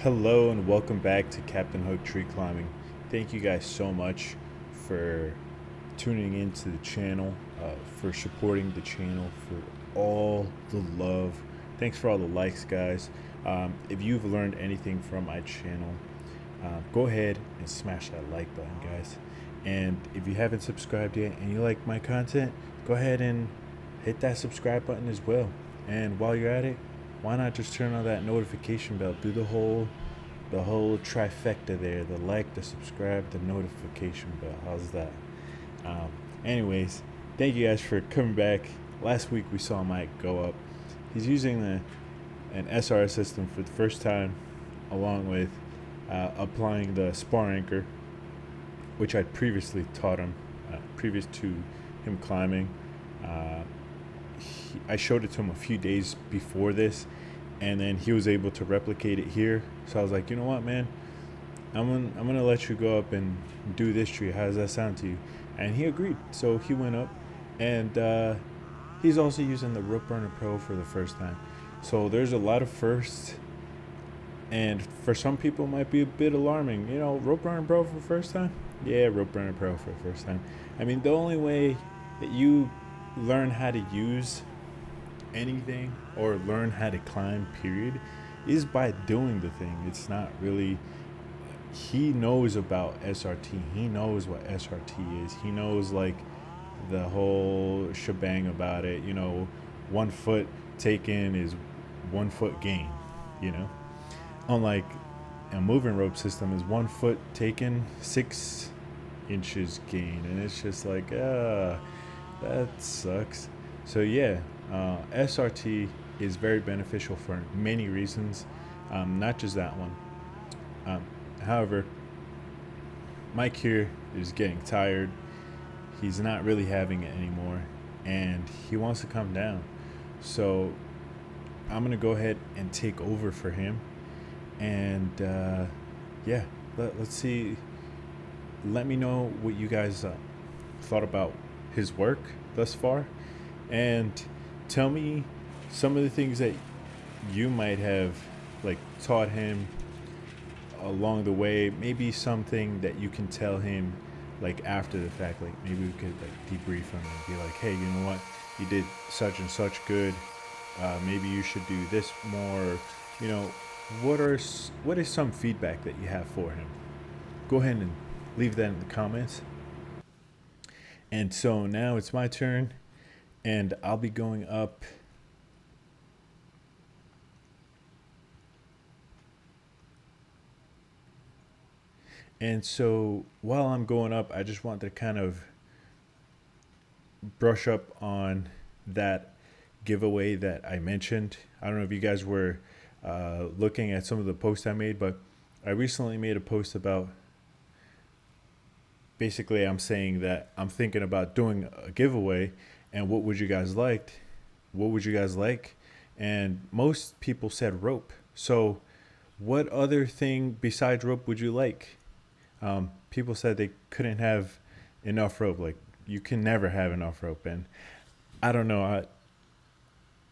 Hello and welcome back to Captain Hook Tree Climbing. Thank you guys so much for tuning into the channel, for supporting the channel, for all the love. Thanks for all the likes, guys. If you've learned anything from my channel, go ahead and smash that like button, guys. And if you haven't subscribed yet and you like my content, go ahead and hit that subscribe button as well. And while you're at it, why not just turn on that notification bell? Do the whole trifecta there: the like, the subscribe, the notification bell. How's that? Anyways, thank you guys for coming back. Last week we saw Mike go up. He's using an SRS system for the first time, along with applying the Spar anchor, which I'd previously taught him, previous to him climbing. I showed it to him a few days before this, and then he was able to replicate it here. So I was like, you know what, man, I'm gonna let you go up and do this tree. How does that sound to you? And he agreed. So he went up, and he's also using the Rope Burner Pro for the first time. So there's a lot of firsts, and for some people it might be a bit alarming. You know, Rope Burner Pro for the first time? Yeah, Rope Burner Pro for the first time. I mean, the only way that you learn how to use anything or learn how to climb, period, is by doing the thing. It's not really, he knows about SRT. He knows what SRT is. He knows like the whole shebang about it. You know, 1 foot taken is 1 foot gain, you know, unlike a moving rope system is 1 foot taken, 6 inches gain. And it's just like, that sucks. So yeah, SRT is very beneficial for many reasons, not just that one. However, Mike here is getting tired. He's not really having it anymore, and he wants to come down. So I'm gonna go ahead and take over for him, and yeah, let's see. Let me know what you guys thought about his work thus far, and tell me some of the things that you might have like taught him along the way. Maybe something that you can tell him like after the fact, like maybe we could like debrief him and be like, hey, you know what, you did such and such good, maybe you should do this more. You know, what is some feedback that you have for him? Go ahead and leave that in the comments. And so now it's my turn, and I'll be going up and so while I'm going up, I just want to kind of brush up on that giveaway that I mentioned. I don't know if you guys were looking at some of the posts I made, but I recently made a post about, basically I'm saying that I'm thinking about doing a giveaway, and what would you guys like? What would you guys like? And most people said rope. So what other thing besides rope would you like? People said they couldn't have enough rope. Like, you can never have enough rope. And I don't know.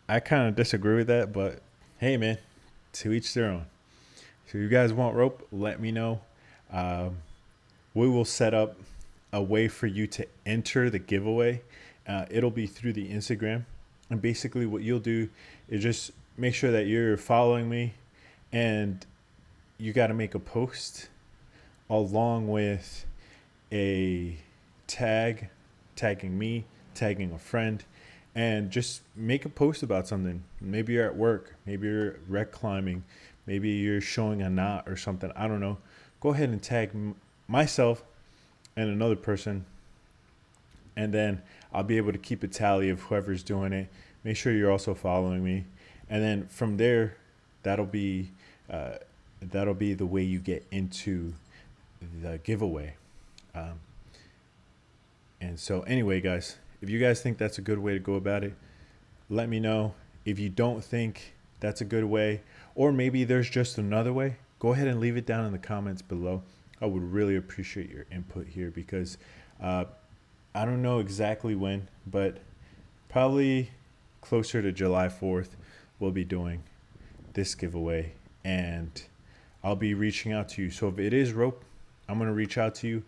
I kind of disagree with that, but hey, man, to each their own. So if you guys want rope, let me know. We will set up a way for you to enter the giveaway. It'll be through the Instagram. And basically what you'll do is just make sure that you're following me, and you got to make a post along with a tagging me, tagging a friend, and just make a post about something. Maybe you're at work, maybe you're wreck climbing, maybe you're showing a knot or something. I don't know. Go ahead and tag myself and another person, and then I'll be able to keep a tally of whoever's doing it. Make sure you're also following me, and then from there, that'll be the way you get into the giveaway. And so anyway, guys, if you guys think that's a good way to go about it, let me know. If you don't think that's a good way, or maybe there's just another way, go ahead and leave it down in the comments below. I would really appreciate your input here, because I don't know exactly when, but probably closer to July 4th, we'll be doing this giveaway. And I'll be reaching out to you. So if it is rope, I'm gonna reach out to you.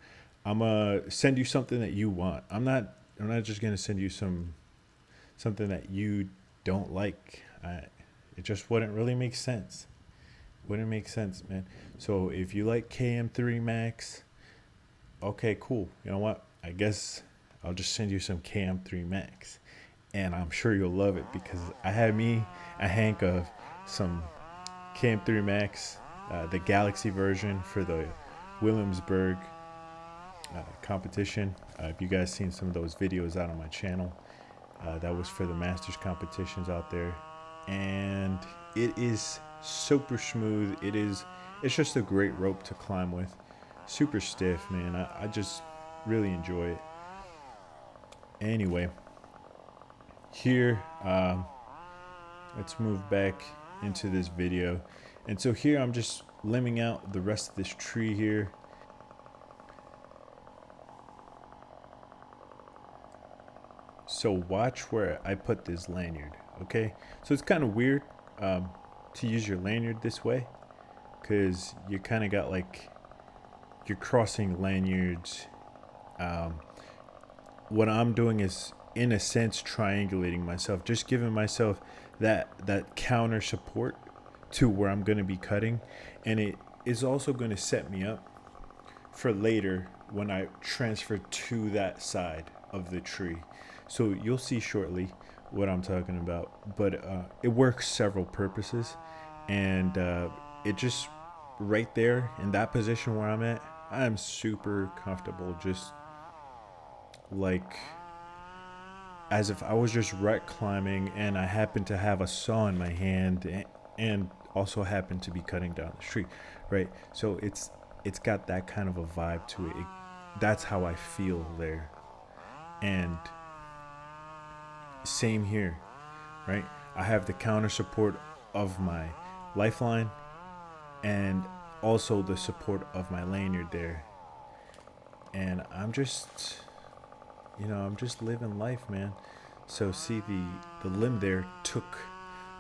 I'm gonna send you something that you want. I'm not just gonna send you something that you don't like. It just wouldn't really make sense. Wouldn't make sense, man. So if you like KM3 Max, okay, cool. You know what? I guess I'll just send you some KM3 Max, and I'm sure you'll love it because I had me a hank of some KM3 Max, the Galaxy version for the Williamsburg competition. If you guys seen some of those videos out on my channel, that was for the Masters competitions out there, and it is super smooth. It's just a great rope to climb with. Super stiff, man. I just really enjoy it. Anyway, here, let's move back into this video. And so here I'm just limbing out the rest of this tree here. So watch where I put this lanyard, okay? So it's kind of weird to use your lanyard this way, because you kind of got like, you're crossing lanyards. What I'm doing is, in a sense, triangulating myself, just giving myself that counter support to where I'm going to be cutting, and it is also going to set me up for later when I transfer to that side of the tree. So you'll see shortly what I'm talking about, but it works several purposes, and it just right there in that position where I'm at, I'm super comfortable, just like as if I was just rut climbing and I happen to have a saw in my hand and also happen to be cutting down the tree, right? So it's got that kind of a vibe to it. That's how I feel there. And same here, right? I have the counter support of my lifeline and also the support of my lanyard there. And I'm just, I'm just living life, man. So see, the limb there took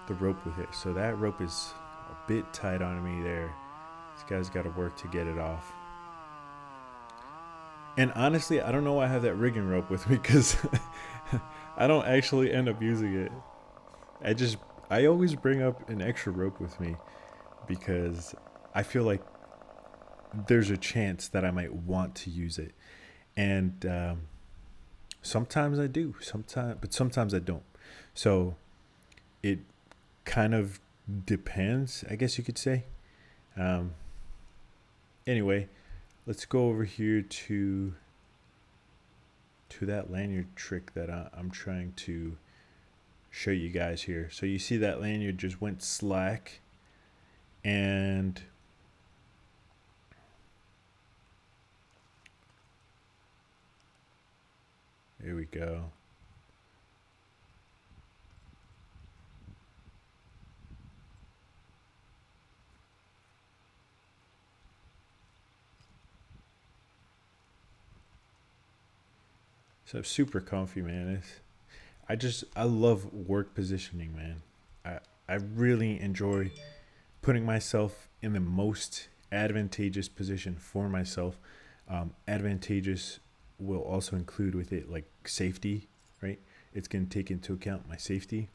the rope with it. So that rope is a bit tight on me there. This guy's got to work to get it off. And honestly, I don't know why I have that rigging rope with me, because I don't actually end up using it. I always bring up an extra rope with me because I feel like there's a chance that I might want to use it. And sometimes I do, but sometimes I don't. So it kind of depends, I guess you could say. Anyway, let's go over here to that lanyard trick that I'm trying to show you guys here. So you see that lanyard just went slack, and there we go. So super comfy, man. I love work positioning, man. I really enjoy putting myself in the most advantageous position for myself. Advantageous will also include with it like safety, right? It's going to take into account my safety,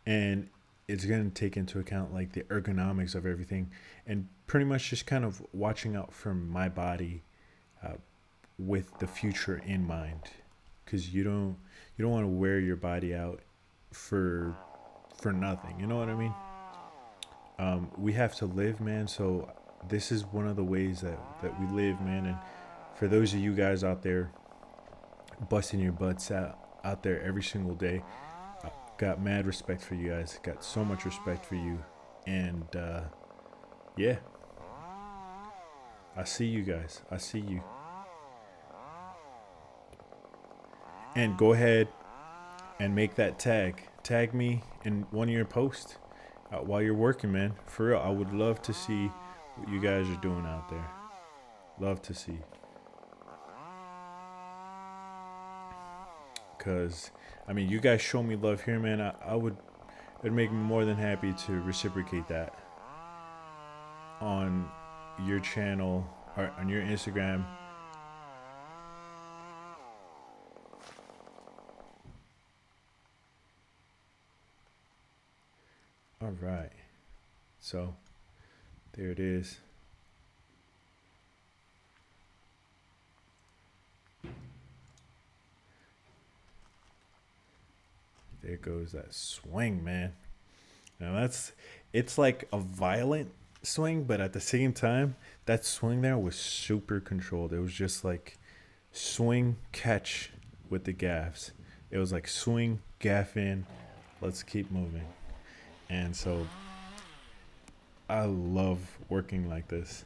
and it's going to take into account like the ergonomics of everything, and pretty much just kind of watching out for my body with the future in mind, because you don't want to wear your body out for nothing, you know what I mean? We have to live, man, so this is one of the ways that we live, man. And for those of you guys out there busting your butts out there every single day, got mad respect for you guys. Got so much respect for you. And yeah, I see you guys. I see you. And go ahead and make that tag me in one of your posts while you're working, man. For real, I would love to see what you guys are doing out there. Love to see. Because, I mean, you guys show me love here, man. It'd make me more than happy to reciprocate that. on your channel or on your Instagram. All right, so there it is. There goes that swing, man. Now it's like a violent swing, but at the same time, that swing there was super controlled. It was just like swing, catch with the gaffs. It was like swing, gaff in, let's keep moving. And so I love working like this.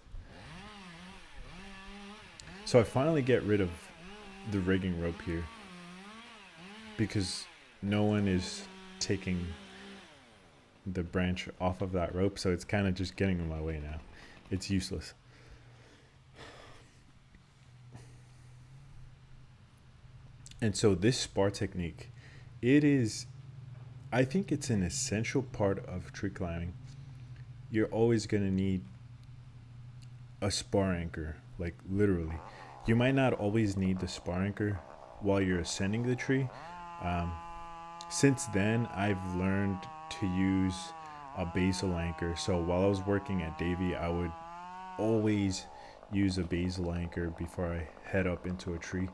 So I finally get rid of the rigging rope here because no one is taking the branch off of that rope, so it's kind of just getting in my way now. It's useless. And so this spar technique, I think it's an essential part of tree climbing. You're always going to need a spar anchor, like literally. You might not always need the spar anchor while you're ascending the tree. Since then, I've learned to use a basal anchor. So while I was working at Davy, I would always use a basal anchor before I head up into a tree.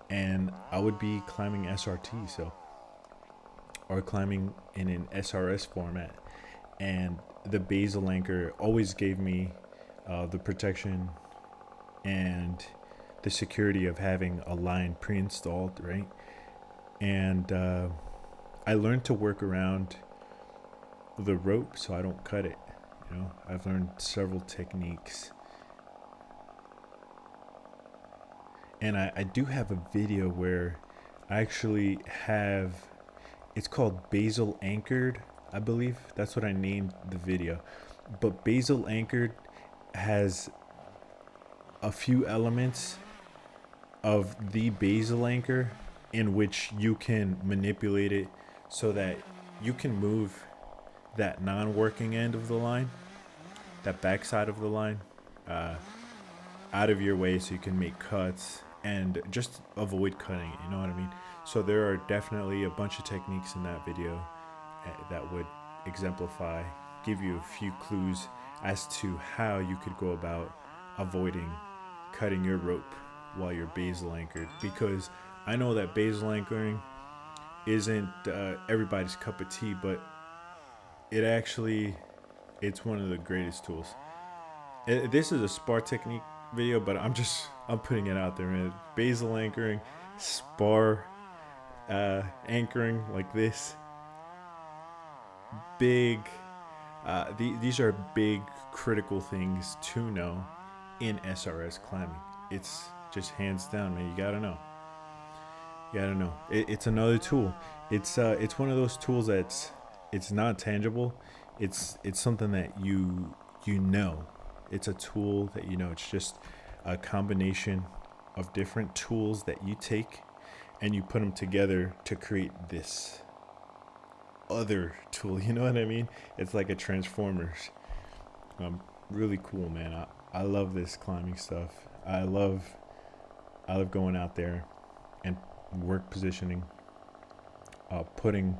And I would be climbing SRT, or climbing in an SRS format. And the basal anchor always gave me the protection and the security of having a line pre-installed, right? And I learned to work around the rope so I don't cut it. You know, I've learned several techniques. And I do have a video where I actually have, it's called Basal Anchored, I believe. That's what I named the video. But Basal Anchored has a few elements of the basal anchor in which you can manipulate it so that you can move that non-working end of the line, that backside of the line, out of your way so you can make cuts and just avoid cutting it, you know what I mean? So there are definitely a bunch of techniques in that video that would exemplify, give you a few clues as to how you could go about avoiding cutting your rope while you're basal anchored, because I know that basal anchoring isn't everybody's cup of tea, but it's one of the greatest tools. This is a spar technique video, but I'm putting it out there, man. Basal anchoring, spar anchoring like this, big these are big critical things to know in SRS climbing. It's just hands down, man. You gotta know. It's another tool. It's one of those tools it's not tangible. It's something that you know. It's a tool that you know. It's just a combination of different tools that you take and you put them together to create this other tool. You know what I mean? It's like a Transformers. Really cool, man. I love this climbing stuff. I love going out there and work positioning, putting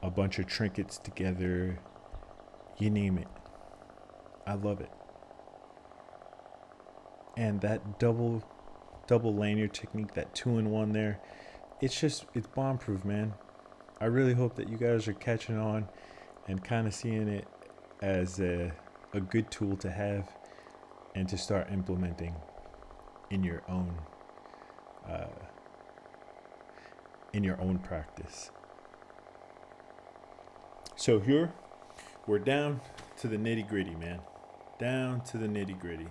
a bunch of trinkets together, you name it. I love it. And that double lanyard technique, that 2-in-1 there, it's bomb proof, man. I really hope that you guys are catching on and kind of seeing it as a good tool to have and to start implementing in your own practice. So here we're down to the nitty-gritty, man. Down to the nitty-gritty.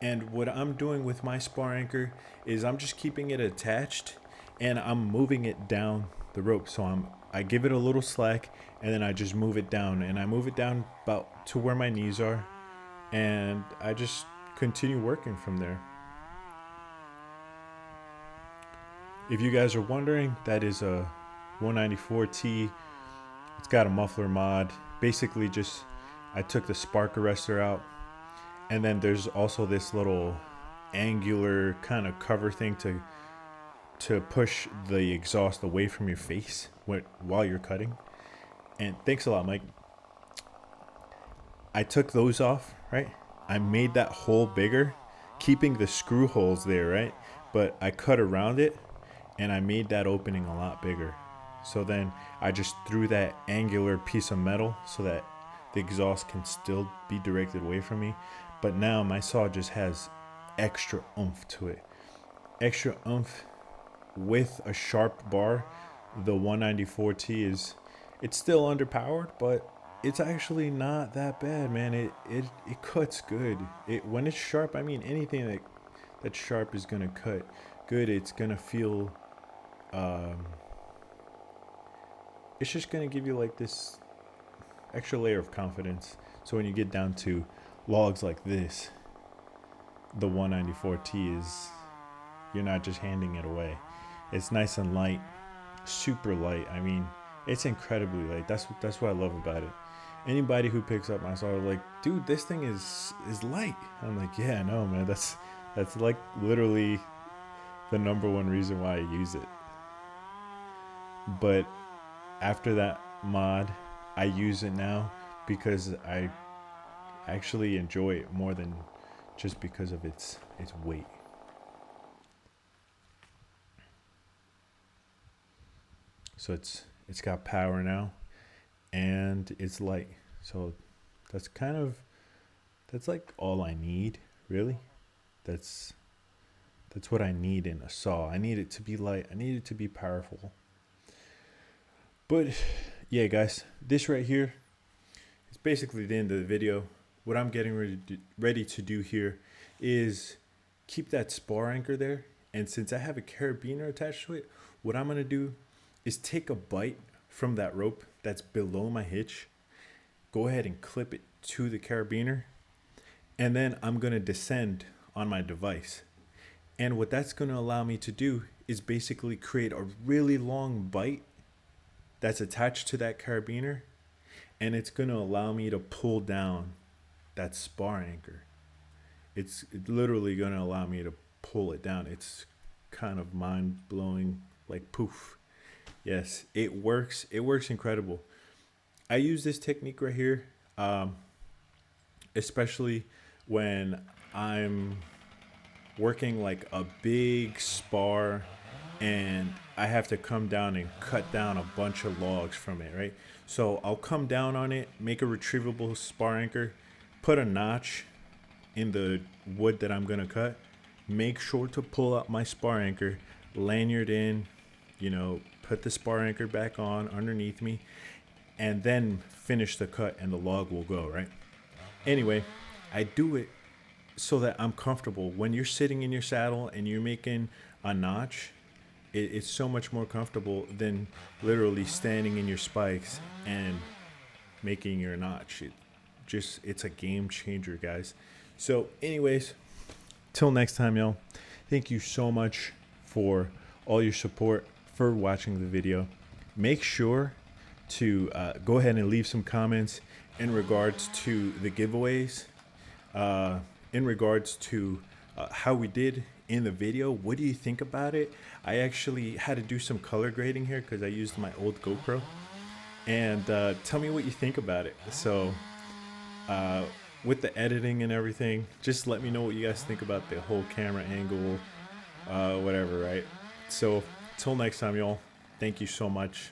And what I'm doing with my spar anchor is I'm just keeping it attached and I'm moving it down the rope. So I give it a little slack and then I just move it down, and I move it down about to where my knees are, and I just continue working from there. If you guys are wondering, that is a 194T. It's got a muffler mod. Basically just I took the spark arrestor out And then there's also this little angular kind of cover thing to push the exhaust away from your face while you're cutting. And thanks a lot, Mike. I took those off, right? I made that hole bigger, keeping the screw holes there, right? But I cut around it and I made that opening a lot bigger. So then I just threw that angular piece of metal so that the exhaust can still be directed away from me. But now my saw just has extra oomph to it. Extra oomph with a sharp bar. The 194T it's still underpowered, but it's actually not that bad, man. It cuts good. When it's sharp, I mean anything that's sharp is gonna cut good. It's gonna feel it's just gonna give you like this extra layer of confidence. So when you get down to logs like this, the 194T you're not just handing it away. It's nice and light, super light. I mean, it's incredibly light. That's what I love about it. Anybody who picks up my saw like, dude, this thing is light. I'm like, yeah, no, man, that's like literally the #1 reason why I use it. But after that mod, I use it now because I actually enjoy it more than just because of its weight. So it's got power now and it's light. So that's like all I need, really. That's what I need in a saw. I need it to be light. I need it to be powerful. But yeah, guys, this right here is basically the end of the video. What I'm getting ready to do here is keep that spar anchor there. And since I have a carabiner attached to it, what I'm going to do is take a bite from that rope that's below my hitch, go ahead and clip it to the carabiner, and then I'm going to descend on my device. And what that's going to allow me to do is basically create a really long bite that's attached to that carabiner, and it's going to allow me to pull down that spar anchor. It's literally going to allow me to pull it down. It's kind of mind-blowing, like poof. Yes, it works. It works incredible. I use this technique right here, especially when I'm working like a big spar and I have to come down and cut down a bunch of logs from it, right? So I'll come down on it, make a retrievable spar anchor, put a notch in the wood that I'm gonna cut, make sure to pull out my spar anchor, lanyard in, put the spar anchor back on underneath me, and then finish the cut and the log will go, right? Anyway, I do it so that I'm comfortable. When you're sitting in your saddle and you're making a notch, it's so much more comfortable than literally standing in your spikes and making your notch. It's a game changer, guys. So anyways, till next time, y'all. Thank you so much for all your support, for watching the video. Make sure to go ahead and leave some comments in regards to the giveaways, in regards to how we did in the video. What do you think about it? I actually had to do some color grading here because I used my old GoPro, and tell me what you think about it. So with the editing and everything, just let me know what you guys think about the whole camera angle, whatever, right? So till next time, y'all, thank you so much.